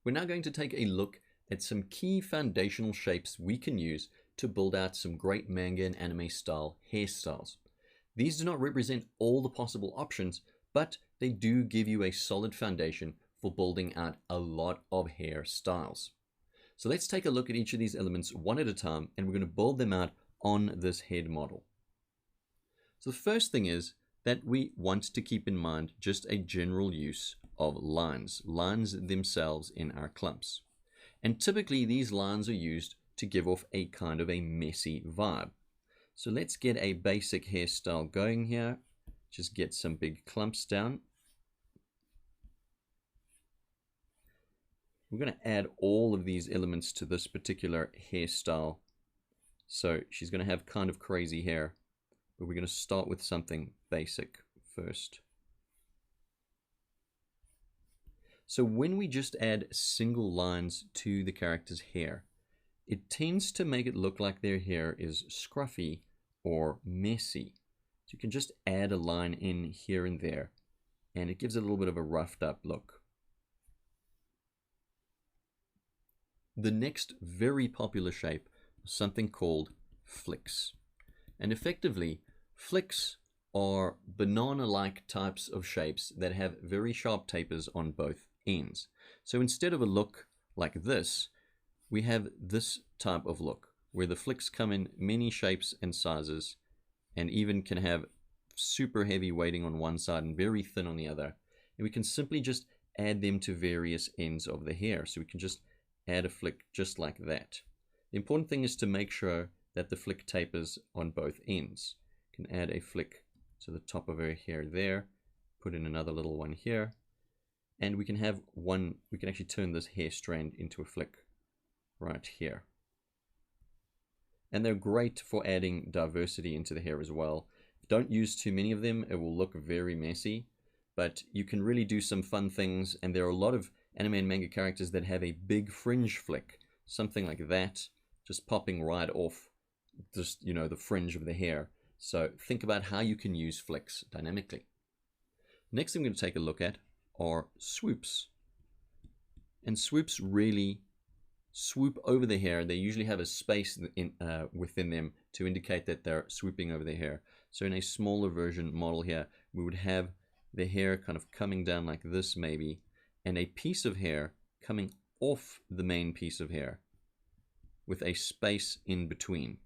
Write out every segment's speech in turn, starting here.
we're now going to take a look at some key foundational shapes we can use to build out some great manga and anime style hairstyles. These do not represent all the possible options, but they do give you a solid foundation for building out a lot of hairstyles. So let's take a look at each of these elements one at a time, and we're going to build them out on this head model. So the first thing is that we want to keep in mind just a general use of lines themselves in our clumps. And typically these lines are used to give off a kind of a messy vibe. So let's get a basic hairstyle going here. Just get some big clumps down. We're going to add all of these elements to this particular hairstyle. So she's going to have kind of crazy hair, but we're going to start with something basic first. So when we just add single lines to the character's hair, it tends to make it look like their hair is scruffy or messy. So you can just add a line in here and there, and it gives it a little bit of a roughed up look. The next very popular shape is something called flicks. And effectively, flicks are banana-like types of shapes that have very sharp tapers on both ends. So instead of a look like this, we have this type of look where the flicks come in many shapes and sizes, and even can have super heavy weighting on one side and very thin on the other. And we can simply just add them to various ends of the hair. So we can just add a flick just like that. The important thing is to make sure that the flick tapers on both ends. You can add a flick to the top of her hair there, put in another little one here, and we can have one, we can actually turn this hair strand into a flick right here. And they're great for adding diversity into the hair as well. Don't use too many of them, it will look very messy, but you can really do some fun things, and there are a lot of anime and manga characters that have a big fringe flick, something like that, just popping right off just, you know, the fringe of the hair. So think about how you can use flicks dynamically. Next thing we're going to take a look at are swoops. And swoops really swoop over the hair. They usually have a space within them to indicate that they're swooping over the hair. So in a smaller version model here, we would have the hair kind of coming down like this maybe, and a piece of hair coming off the main piece of hair with a space in between.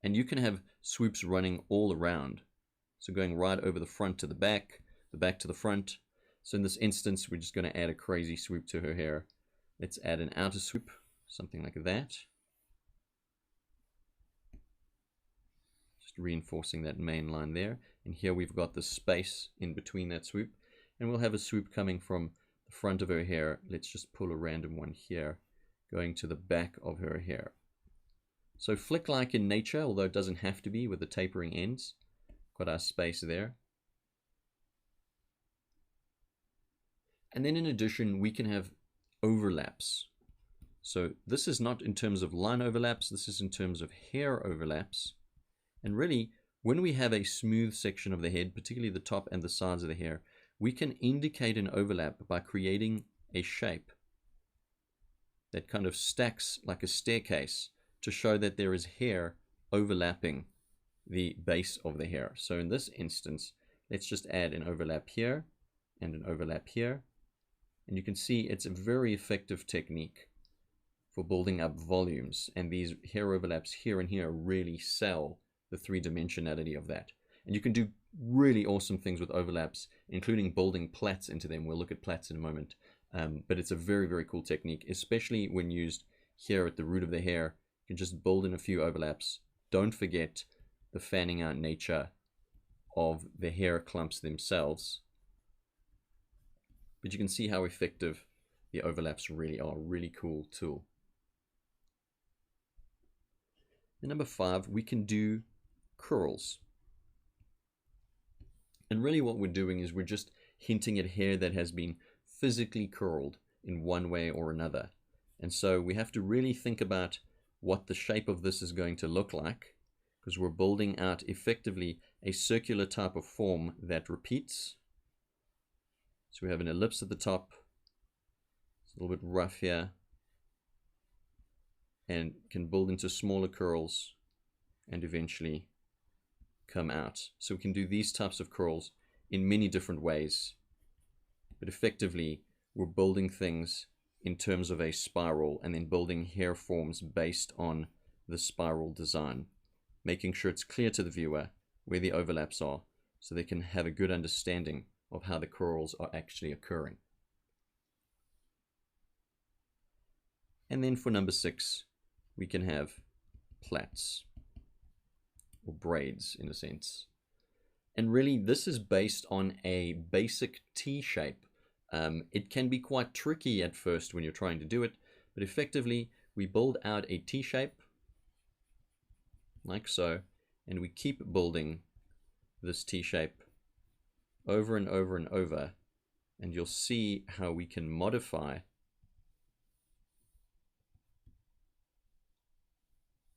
And you can have swoops running all around. So going right over the front to the back to the front. So in this instance, we're just going to add a crazy swoop to her hair. Let's add an outer swoop, something like that. Just reinforcing that main line there. And here we've got the space in between that swoop. And we'll have a swoop coming from the front of her hair. Let's just pull a random one here, going to the back of her hair. So flick-like in nature, although it doesn't have to be with the tapering ends. Got our space there. And then in addition, we can have overlaps. So this is not in terms of line overlaps, this is in terms of hair overlaps. And really, when we have a smooth section of the head, particularly the top and the sides of the hair, we can indicate an overlap by creating a shape that kind of stacks like a staircase to show that there is hair overlapping the base of the hair. So in this instance, let's just add an overlap here and an overlap here. And you can see it's a very effective technique for building up volumes. And these hair overlaps here and here really sell the three-dimensionality of that. And you can do really awesome things with overlaps, including building plaits into them. We'll look at plaits in a moment. But it's a very, very cool technique, especially when used here at the root of the hair. You can just build in a few overlaps. Don't forget the fanning out nature of the hair clumps themselves. But you can see how effective the overlaps really are. Really cool tool. And number 5, we can do curls. And really what we're doing is we're just hinting at hair that has been physically curled in one way or another. And so we have to really think about what the shape of this is going to look like, because we're building out effectively a circular type of form that repeats. So we have an ellipse at the top, It's a little bit rough here, and can build into smaller curls and eventually come out. So we can do these types of curls in many different ways, but effectively we're building things in terms of a spiral and then building hair forms based on the spiral design, making sure it's clear to the viewer where the overlaps are so they can have a good understanding of how the curls are actually occurring. And then for number 6, we can have plaits, or braids in a sense. And really this is based on a basic T shape. It can be quite tricky at first when you're trying to do it, but effectively we build out a T shape like so, and we keep building this T shape over and over and over, and you'll see how we can modify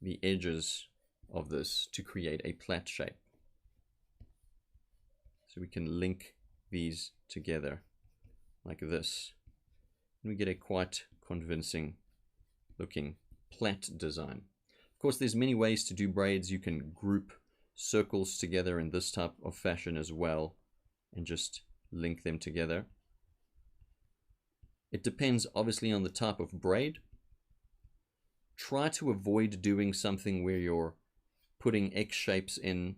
the edges of this to create a plait shape. So we can link these together like this, and we get a quite convincing looking plait design. Of course, there's many ways to do braids. You can group circles together in this type of fashion as well and just link them together. It depends obviously on the type of braid. Try to avoid doing something where you're putting X shapes in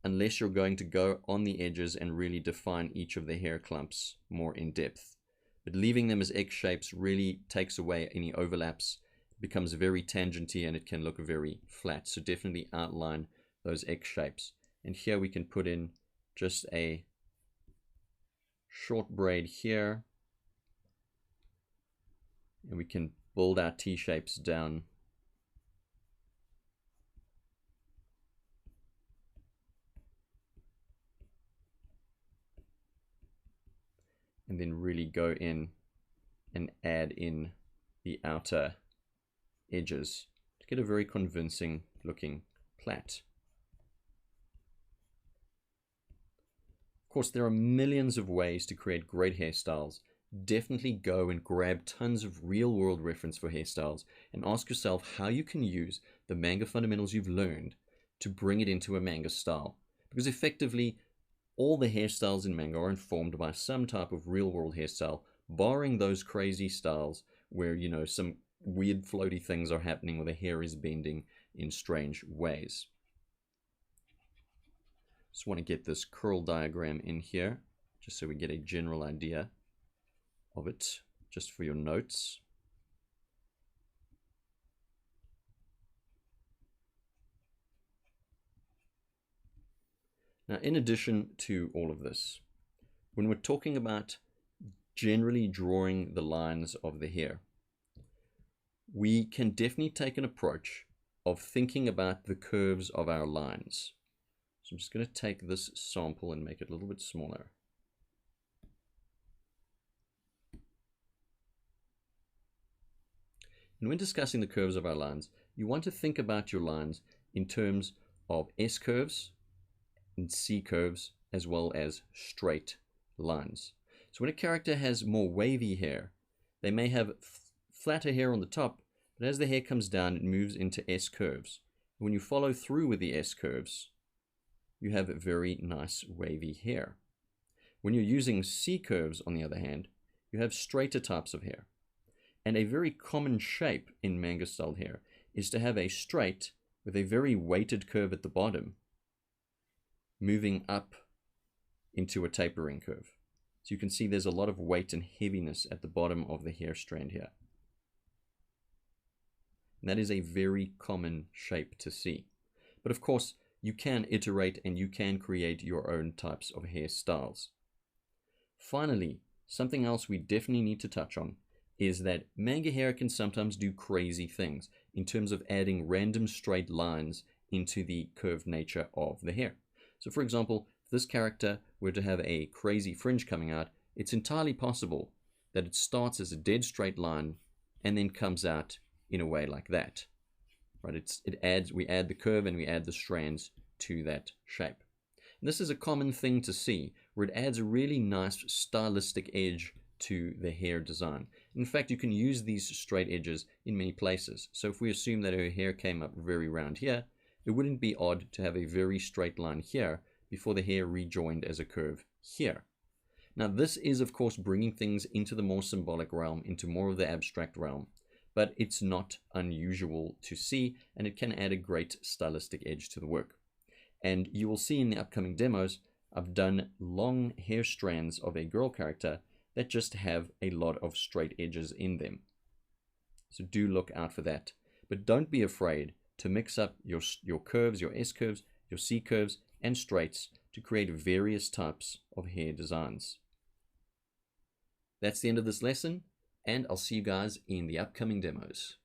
unless you're going to go on the edges and really define each of the hair clumps more in depth. But leaving them as X shapes really takes away any overlaps, becomes very tangenty, and it can look very flat. So definitely outline those X shapes. And here we can put in just a short braid here, and we can build our T shapes down. And then really go in and add in the outer edges to get a very convincing looking plait. Of course, there are millions of ways to create great hairstyles. Definitely go and grab tons of real-world reference for hairstyles and ask yourself how you can use the manga fundamentals you've learned to bring it into a manga style. Because effectively, all the hairstyles in manga are informed by some type of real-world hairstyle, barring those crazy styles where, you know, some weird floaty things are happening where the hair is bending in strange ways. Just want to get this curl diagram in here, just so we get a general idea of it, just for your notes. Now, in addition to all of this, when we're talking about generally drawing the lines of the hair, we can definitely take an approach of thinking about the curves of our lines. So I'm just going to take this sample and make it a little bit smaller. And when discussing the curves of our lines, you want to think about your lines in terms of S curves and C curves, as well as straight lines. So when a character has more wavy hair, they may have flatter hair on the top, but as the hair comes down, it moves into S curves. And when you follow through with the S curves, you have very nice wavy hair. When you're using C curves, on the other hand, you have straighter types of hair. And a very common shape in manga style hair is to have a straight with a very weighted curve at the bottom, moving up into a tapering curve. So you can see there's a lot of weight and heaviness at the bottom of the hair strand here. And that is a very common shape to see. But of course, you can iterate and you can create your own types of hairstyles. Finally, something else we definitely need to touch on is that manga hair can sometimes do crazy things in terms of adding random straight lines into the curved nature of the hair. So for example, if this character were to have a crazy fringe coming out, it's entirely possible that it starts as a dead straight line and then comes out in a way like that. Right? We add the curve and we add the strands to that shape. And this is a common thing to see, where it adds a really nice stylistic edge to the hair design. In fact, you can use these straight edges in many places. So if we assume that her hair came up very round here, it wouldn't be odd to have a very straight line here before the hair rejoined as a curve here. Now this is of course bringing things into the more symbolic realm, into more of the abstract realm, but it's not unusual to see, and it can add a great stylistic edge to the work. And you will see in the upcoming demos, I've done long hair strands of a girl character that just have a lot of straight edges in them. So do look out for that. But don't be afraid to mix up your curves, your S curves, your C curves, and straights to create various types of hair designs. That's the end of this lesson, and I'll see you guys in the upcoming demos.